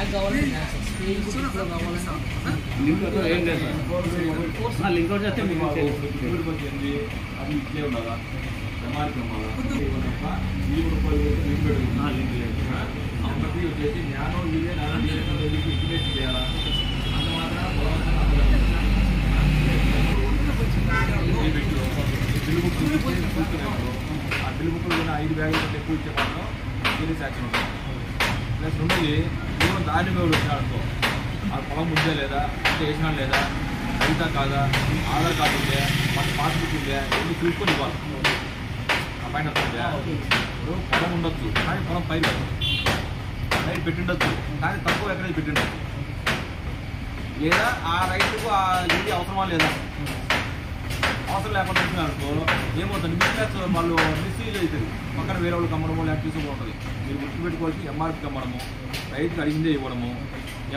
Bag కావాలంటే bags stage కూడా కావాలంటే లింక్ ఏం లేదు సార్ లింక్ అవుట్ చేస్తే మీకు వచ్చింది అది ఇట్లే ఉండాలా సమాజం లింక్ లేదు ఒకటి వచ్చేసి జ్ఞానం ఇంటిమేట్ చేయాలా అంత మాత్రం బిల్లు బుక్ చూసుకునేప్పుడు ఆ బిల్లు బుక్లు కూడా 5 బ్యాగుల కంటే ఎక్కువ ఇచ్చే మాత్రం సీరియస్ యాక్షన్ ఉంటుంది. ప్లస్ రెండోది ఏమో దాని మీద వచ్చినాడనుకో ఆ పొలం ఉందా లేదా అంటే వేసినా లేదా రైతా కాదా ఆధార్ కార్డు ఉందా మన పాస్బుక్ ఉందా ఇవన్నీ చూసుకొని ఇవ్వాలి. ఆ పైన వస్తుందా ఇప్పుడు పొలం ఉండొచ్చు కానీ పొలం పైరు పెట్టిండొచ్చు కానీ తక్కువ ఎక్కడైతే పెట్టిండొచ్చు లేదా ఆ రైతుకు ఆ ఇది అవసరమా లేదా అవసరం లేకుండా అనుకో ఏమవుతుంది మిస్టేక్స్ వాళ్ళు మిస్యూజ్ అవుతుంది పక్కన వేరే వాళ్ళకి అమ్మడము లేకపోతే తీసుకోబోతుంది. మీరు గుర్తుపెట్టుకోవాల్సి ఎంఆర్పీకి అమ్మడము రైతుకి అడిగిందే ఇవ్వడము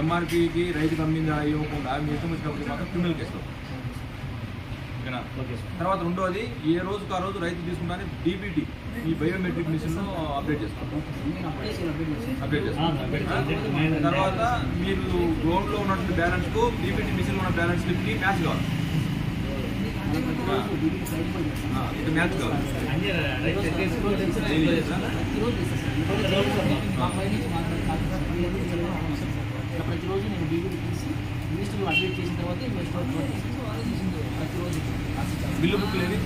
ఎంఆర్పీకి రైతుకి అమ్మిందా ఇవ్వకుండా మీ ఇష్టం వచ్చినప్పుడు మాత్రం క్రిమినల్ కేసులో ఓకేనా. తర్వాత రెండోది ఏ రోజుకు ఆ రోజు రైతు తీసుకుంటానే డీబీటీ ఈ బయోమెట్రిక్ మిషన్ను అప్డేట్ చేసుకోండి. అప్డేట్ చేసుకోండి. తర్వాత మీరు గ్రౌండ్లో ఉన్నటువంటి బ్యాలెన్స్కు డీబీటీ మిషన్లో ఉన్న బ్యాలెన్స్ లిప్కి మ్యాచ్ కావాలి. ఇది మ్యాచ్ కావాలి. ప్రతిరోజు నేను డీబీటీ తీసి మినిస్టర్లు అప్డేట్ చేసిన తర్వాత ప్రతిరోజు బిల్లు బుక్ లేదు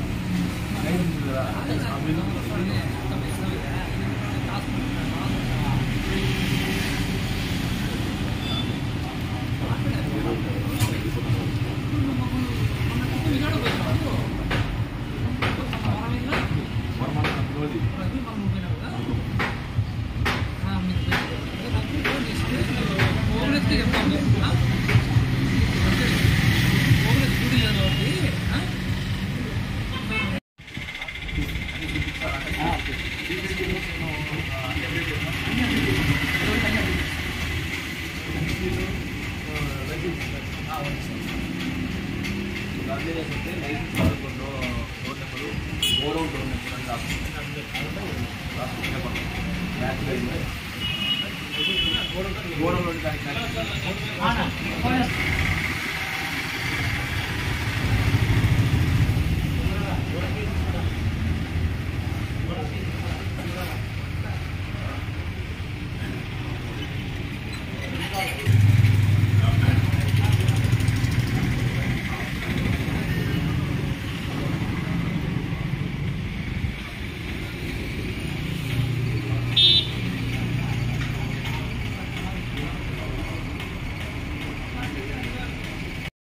గోడంలో